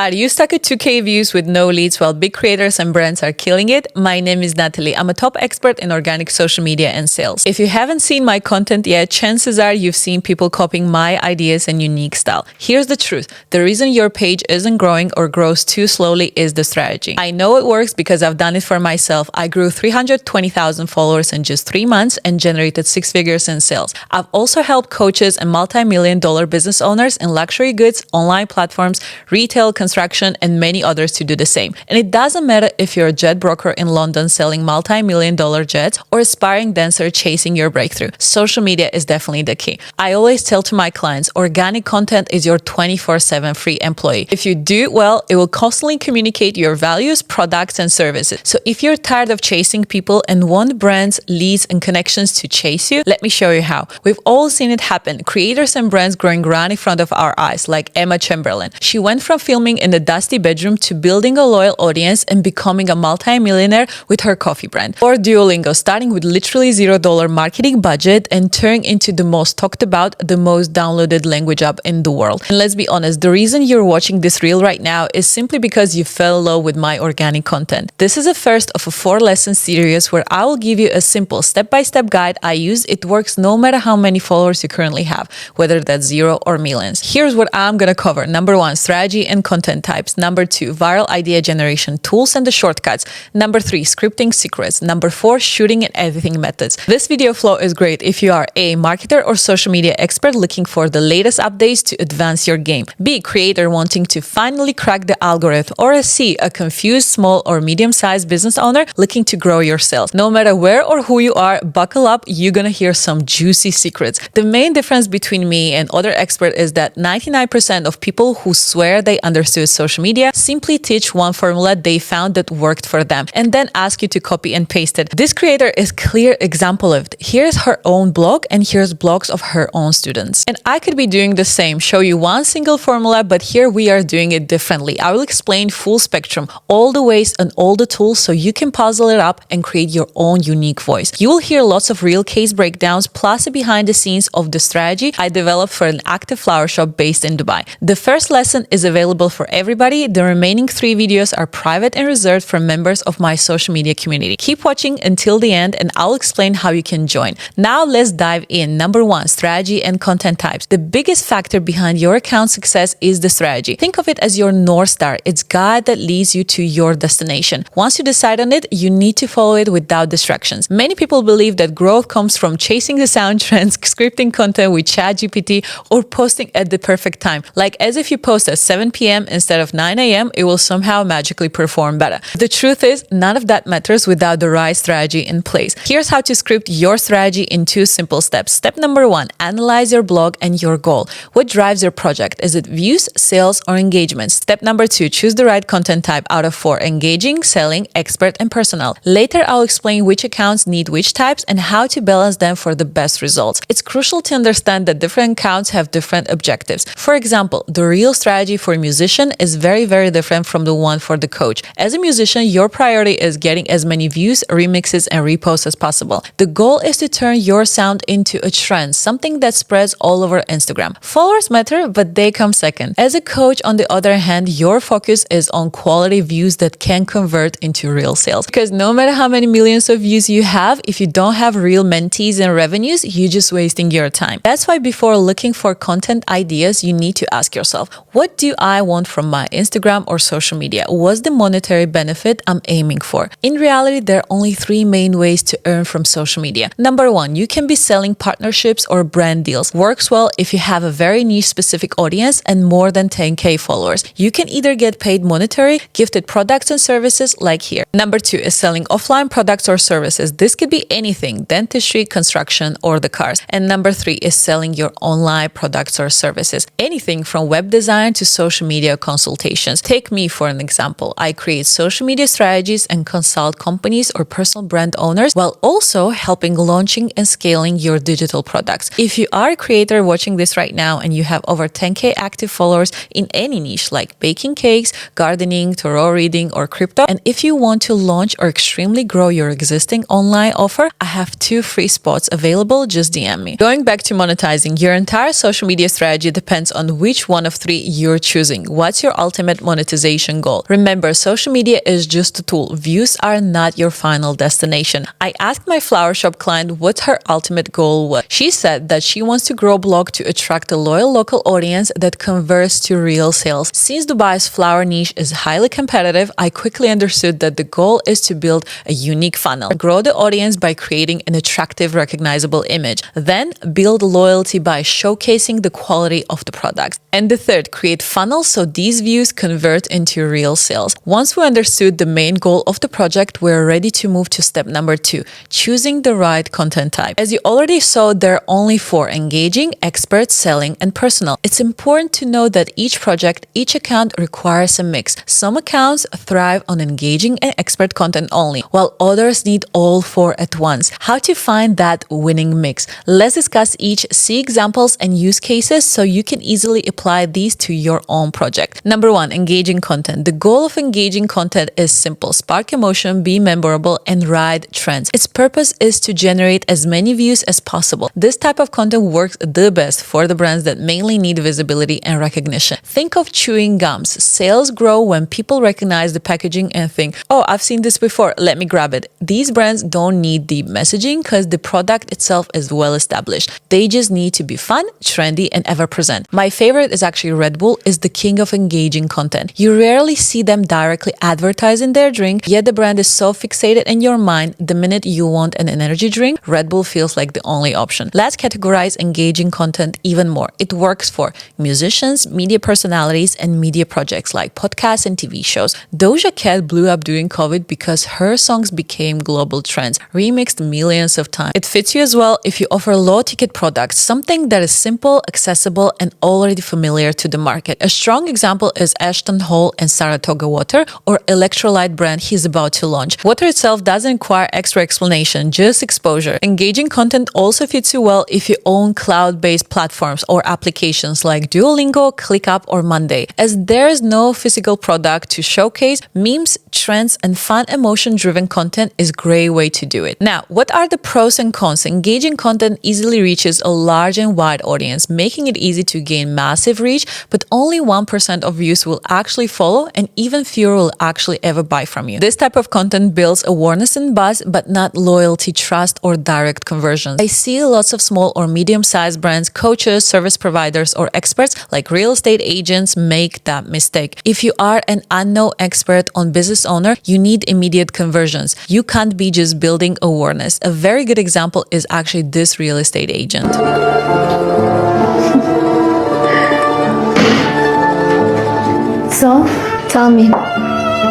Are you stuck at 2K views with no leads while big creators and brands are killing it? My name is Natalie. I'm a top expert in organic social media and sales. If you haven't seen my content yet, chances are you've seen people copying my ideas and unique style. Here's the truth. The reason your page isn't growing or grows too slowly is the strategy. I know it works because I've done it for myself. I grew 320,000 followers in just 3 months and generated 6 figures in sales. I've also helped coaches and multi-million-dollar business owners in luxury goods, online platforms, retail, construction, and many others to do the same. And it doesn't matter if you're a jet broker in London selling multi-million-dollar jets or aspiring dancer chasing your breakthrough. Social media is definitely the key. I always tell to my clients, organic content is your 24/7 free employee. If you do it well, it will constantly communicate your values, products, and services. So if you're tired of chasing people and want brands, leads, and connections to chase you, let me show you how. We've all seen it happen. Creators and brands growing right in front of our eyes, like Emma Chamberlain. She went from filming in a dusty bedroom to building a loyal audience and becoming a multi-millionaire with her coffee brand. Or Duolingo, starting with literally $0 marketing budget and turning into the most talked about, the most downloaded language app in the world. And let's be honest, the reason you're watching this reel right now is simply because you fell in love with my organic content. This is the first of a 4-lesson series where I will give you a simple step-by-step guide I use. It works no matter how many followers you currently have, whether that's 0 or millions. Here's what I'm gonna cover. Number 1, strategy and content types. Number 2, viral idea generation tools and the shortcuts. Number 3, scripting secrets. Number 4, shooting and editing methods. This video flow is great if you are A, marketer or social media expert looking for the latest updates to advance your game. B, creator wanting to finally crack the algorithm. Or a C, a confused small or medium-sized business owner looking to grow your sales. No matter where or who you are, buckle up, you're gonna hear some juicy secrets. The main difference between me and other experts is that 99% of people who swear they understood social media simply teach one formula they found that worked for them and then ask you to copy and paste it. This creator is a clear example of it. Here's her own blog and here's blogs of her own students. And I could be doing the same, show you one single formula, but here we are doing it differently. I will explain full spectrum, all the ways and all the tools so you can puzzle it up and create your own unique voice. You will hear lots of real case breakdowns plus behind the scenes of the strategy I developed for an active flower shop based in Dubai. The first lesson is available for everybody. The remaining 3 videos are private and reserved for members of my social media community. Keep watching until the end and I'll explain how you can join. Now let's dive in. Number 1, strategy and content types. The biggest factor behind your account success is the strategy. Think of it as your North Star. It's guide that leads you to your destination. Once you decide on it, you need to follow it without distractions. Many people believe that growth comes from chasing the sound trends, scripting content with ChatGPT, or posting at the perfect time. Like as if you post at 7 p.m. instead of 9 a.m., it will somehow magically perform better. The truth is, none of that matters without the right strategy in place. Here's how to script your strategy in 2 simple steps. Step number 1, analyze your blog and your goal. What drives your project? Is it views, sales, or engagement? Step number 2, choose the right content type out of 4: engaging, selling, expert, and personal. Later, I'll explain which accounts need which types and how to balance them for the best results. It's crucial to understand that different accounts have different objectives. For example, the real strategy for a musician is very, very different from the one for the coach. As a musician, your priority is getting as many views, remixes, and reposts as possible. The goal is to turn your sound into a trend, something that spreads all over Instagram. Followers matter, but they come second. As a coach, on the other hand, your focus is on quality views that can convert into real sales. Because no matter how many millions of views you have, if you don't have real mentees and revenues, you're just wasting your time. That's why before looking for content ideas, you need to ask yourself, what do I want from my Instagram or social media? What's the monetary benefit I'm aiming for? In reality, there are only 3 main ways to earn from social media. Number 1, you can be selling partnerships or brand deals. Works well if you have a very niche specific audience and more than 10K followers. You can either get paid monetary, gifted products and services like here. Number 2 is selling offline products or services. This could be anything, dentistry, construction, or the cars. And number 3 is selling your online products or services. Anything from web design to social media consultations. Take me for an example. I create social media strategies and consult companies or personal brand owners while also helping launching and scaling your digital products. If you are a creator watching this right now and you have over 10K active followers in any niche like baking cakes, gardening, tarot reading, or crypto, and if you want to launch or extremely grow your existing online offer, I have 2 free spots available. Just DM me. Going back to monetizing, your entire social media strategy depends on which one of 3 you're choosing. What what's your ultimate monetization goal? Remember, social media is just a tool. Views are not your final destination. I asked my flower shop client what her ultimate goal was. She said that she wants to grow a blog to attract a loyal local audience that converts to real sales. Since Dubai's flower niche is highly competitive, I quickly understood that the goal is to build a unique funnel, grow the audience by creating an attractive, recognizable image, then build loyalty by showcasing the quality of the product. And the third, create funnels so these views convert into real sales. Once we understood the main goal of the project, we're ready to move to step number 2, choosing the right content type. As you already saw, there are only 4: engaging, expert, selling, and personal. It's important to know that each project, each account requires a mix. Some accounts thrive on engaging and expert content only, while others need all 4 at once. How to find that winning mix? Let's discuss each, see examples and use cases so you can easily apply these to your own project. Number 1, engaging content. The goal of engaging content is simple: spark emotion, be memorable, and ride trends. Its purpose is to generate as many views as possible. This type of content works the best for the brands that mainly need visibility and recognition. Think of chewing gums. Sales grow when people recognize the packaging and think, oh, I've seen this before, let me grab it. These brands don't need deep messaging because the product itself is well established. They just need to be fun, trendy, and ever present. My favorite is actually Red Bull is the king of engaging content. You rarely see them directly advertising their drink, yet the brand is so fixated in your mind. The minute you want an energy drink, Red Bull feels like the only option. Let's categorize engaging content even more. It works for musicians, media personalities, and media projects like podcasts and TV shows. Doja Cat blew up during COVID because her songs became global trends, remixed millions of times. It fits you as well if you offer low-ticket products, something that is simple, accessible, and already familiar to the market. A strong example is Ashton Hall and Saratoga Water, or electrolyte brand he's about to launch. Water itself doesn't require extra explanation, just exposure. Engaging content also fits you well if you own cloud-based platforms or applications like Duolingo, ClickUp, or Monday. As there is no physical product to showcase, memes, trends, and fun emotion-driven content is a great way to do it. Now, what are the pros and cons? Engaging content easily reaches a large and wide audience, making it easy to gain massive reach, but only 1% of views will actually follow, and even fewer will actually ever buy from you. This type of content builds awareness and buzz, but not loyalty, trust, or direct conversions. I see lots of small or medium-sized brands, coaches, service providers, or experts like real estate agents make that mistake. If you are an unknown expert on business owner, you need immediate conversions. You can't be just building awareness. A very good example is actually this real estate agent. So, tell me,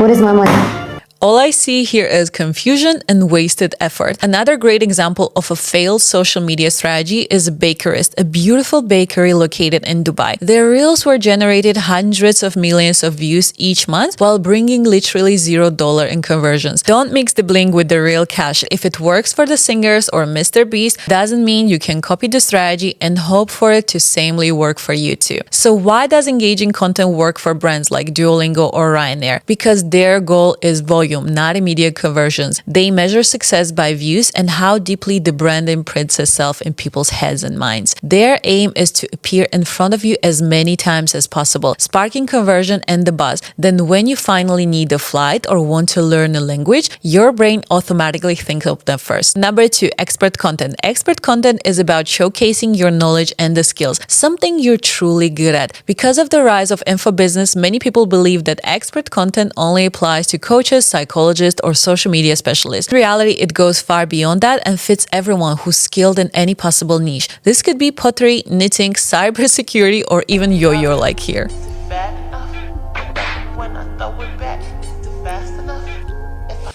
what is my money? All I see here is confusion and wasted effort. Another great example of a failed social media strategy is Bakerist, a beautiful bakery located in Dubai. Their reels were generated hundreds of millions of views each month while bringing literally $0 in conversions. Don't mix the bling with the real cash. If it works for the singers or Mr. Beast, doesn't mean you can copy the strategy and hope for it to samely work for you too. So why does engaging content work for brands like Duolingo or Ryanair? Because their goal is volume, not immediate conversions. They measure success by views and how deeply the brand imprints itself in people's heads and minds. Their aim is to appear in front of you as many times as possible, sparking conversion and the buzz. Then when you finally need a flight or want to learn a language, your brain automatically thinks of them first. Number 2, expert content. Expert content is about showcasing your knowledge and the skills, something you're truly good at. Because of the rise of infobusiness, many people believe that expert content only applies to coaches, psychologists, or social media specialists. In reality, it goes far beyond that and fits everyone who's skilled in any possible niche. This could be pottery, knitting, cybersecurity, or even yo-yo like here.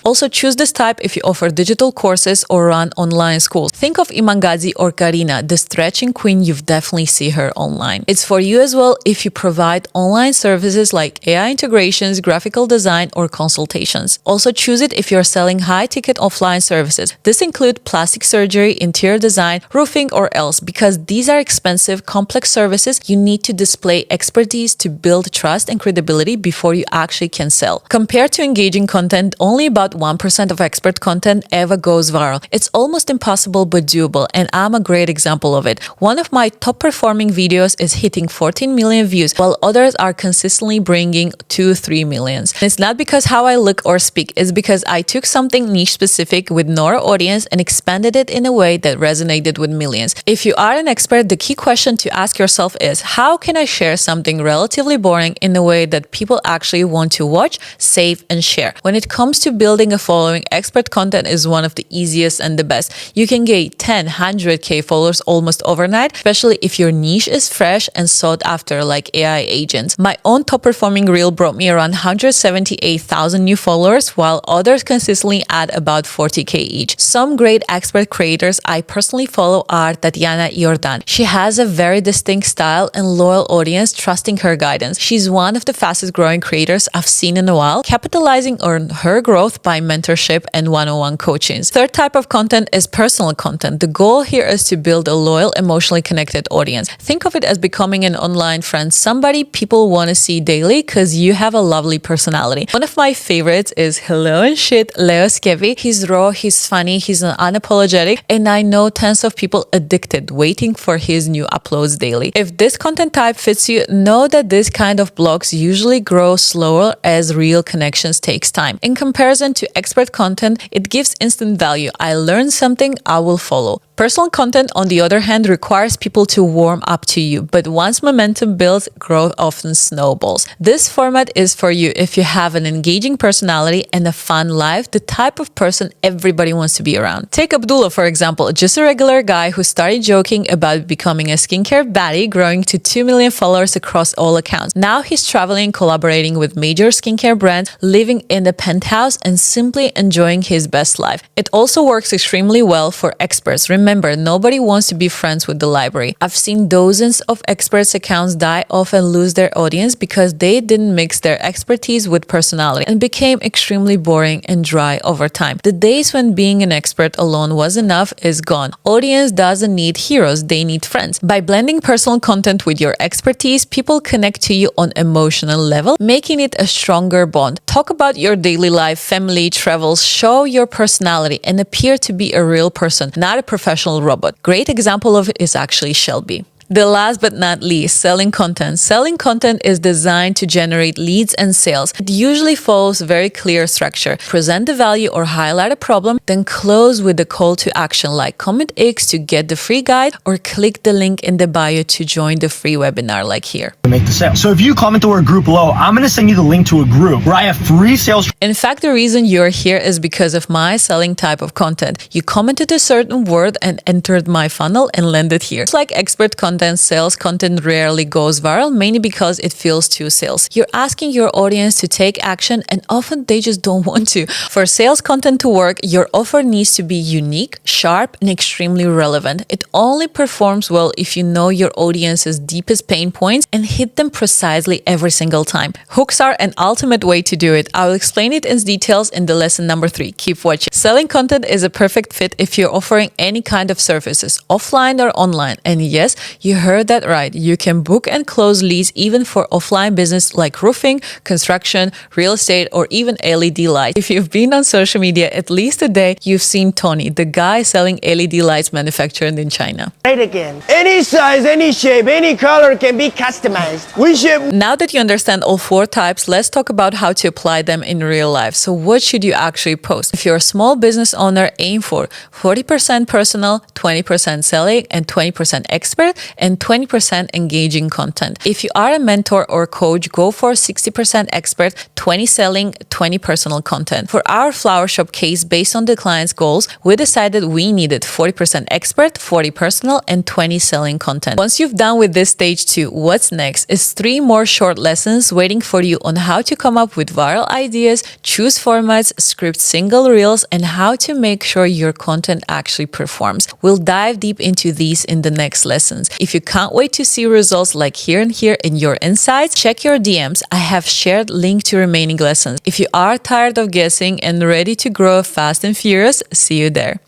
Also choose this type if you offer digital courses or run online schools. Think of Imangazi or Karina, the stretching queen. You've definitely seen her online. It's for you as well if you provide online services like AI integrations, graphical design, or consultations. Also choose it if you're selling high-ticket offline services. This includes plastic surgery, interior design, roofing, or else. Because these are expensive, complex services, you need to display expertise to build trust and credibility before you actually can sell. Compared to engaging content only about 1% of expert content ever goes viral. It's almost impossible but doable, and I'm a great example of it. One of my top performing videos is hitting 14 million views, while others are consistently bringing 2-3 millions. And it's not because how I look or speak, it's because I took something niche specific with no audience and expanded it in a way that resonated with millions. If you are an expert, the key question to ask yourself is, how can I share something relatively boring in a way that people actually want to watch, save, and share? When it comes to building a following, expert content is one of the easiest and the best. You can gain 10, 100k followers almost overnight, especially if your niche is fresh and sought after like AI agents. My own top performing reel brought me around 178,000 new followers, while others consistently add about 40k each. Some great expert creators I personally follow are Tatiana Jordan. She has a very distinct style and loyal audience trusting her guidance. She's one of the fastest growing creators I've seen in a while, capitalizing on her growth by mentorship and one-on-one coachings. Third type of content is personal content. The goal here is to build a loyal, emotionally connected audience. Think of it as becoming an online friend, somebody people want to see daily because you have a lovely personality. One of my favorites is Hello and Shit, Leo Skevi. He's raw, he's funny, he's unapologetic, and I know tons of people addicted waiting for his new uploads daily. If this content type fits you, know that this kind of blogs usually grow slower as real connections takes time. In comparison to expert content, it gives instant value. I learned something, I will follow. Personal content, on the other hand, requires people to warm up to you, but once momentum builds, growth often snowballs. This format is for you if you have an engaging personality and a fun life, the type of person everybody wants to be around. Take Abdullah, for example, just a regular guy who started joking about becoming a skincare baddie, growing to 2 million followers across all accounts. Now he's traveling, collaborating with major skincare brands, living in a penthouse, and simply enjoying his best life. It also works extremely well for experts. Remember, nobody wants to be friends with the library. I've seen dozens of experts' accounts die off and lose their audience because they didn't mix their expertise with personality and became extremely boring and dry over time. The days when being an expert alone was enough is gone. Audience doesn't need heroes, they need friends. By blending personal content with your expertise, people connect to you on emotional level, making it a stronger bond. Talk about your daily life, family, travels, show your personality and appear to be a real person, not a professional robot. Great example of it is actually Shelby. The last but not least, selling content. Selling content is designed to generate leads and sales. It usually follows a very clear structure. Present the value or highlight a problem, then close with a call to action like comment X to get the free guide or click the link in the bio to join the free webinar like here. To make the sale. So if you comment the word group below, I'm going to send you the link to a group where I have free sales. In fact, the reason you're here is because of my selling type of content. You commented a certain word and entered my funnel and landed here. It's like expert content. Sales content rarely goes viral, mainly because it feels too sales. You're asking your audience to take action and often they just don't want to. For sales content to work, your offer needs to be unique, sharp, and extremely relevant. It only performs well if you know your audience's deepest pain points and hit them precisely every single time. Hooks are an ultimate way to do it. I will explain it in details in the lesson number 3. Keep watching. Selling content is a perfect fit if you're offering any kind of services, offline or online. And yes, you heard that right. You can book and close leads even for offline business like roofing, construction, real estate, or even LED lights. If you've been on social media at least a day, you've seen Tony, the guy selling LED lights manufactured in China. Right again. Any size, any shape, any color can be customized. We ship. Now that you understand all 4 types, let's talk about how to apply them in real life. So what should you actually post? If you're a small business owner, aim for 40% personal, 20% selling, and 20% expert, and 20% engaging content. If you are a mentor or coach, go for 60% expert, 20 selling, 20 personal content. For our flower shop case, based on the client's goals, we decided we needed 40% expert, 40 personal, and 20 selling content. Once you've done with this stage 2, what's next is 3 more short lessons waiting for you on how to come up with viral ideas, choose formats, script single reels, and how to make sure your content actually performs. We'll dive deep into these in the next lessons. If you can't wait to see results like here and here in your insights, check your DMs. I have shared link to remaining lessons. If you are tired of guessing and ready to grow fast and furious, see you there.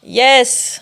Yes!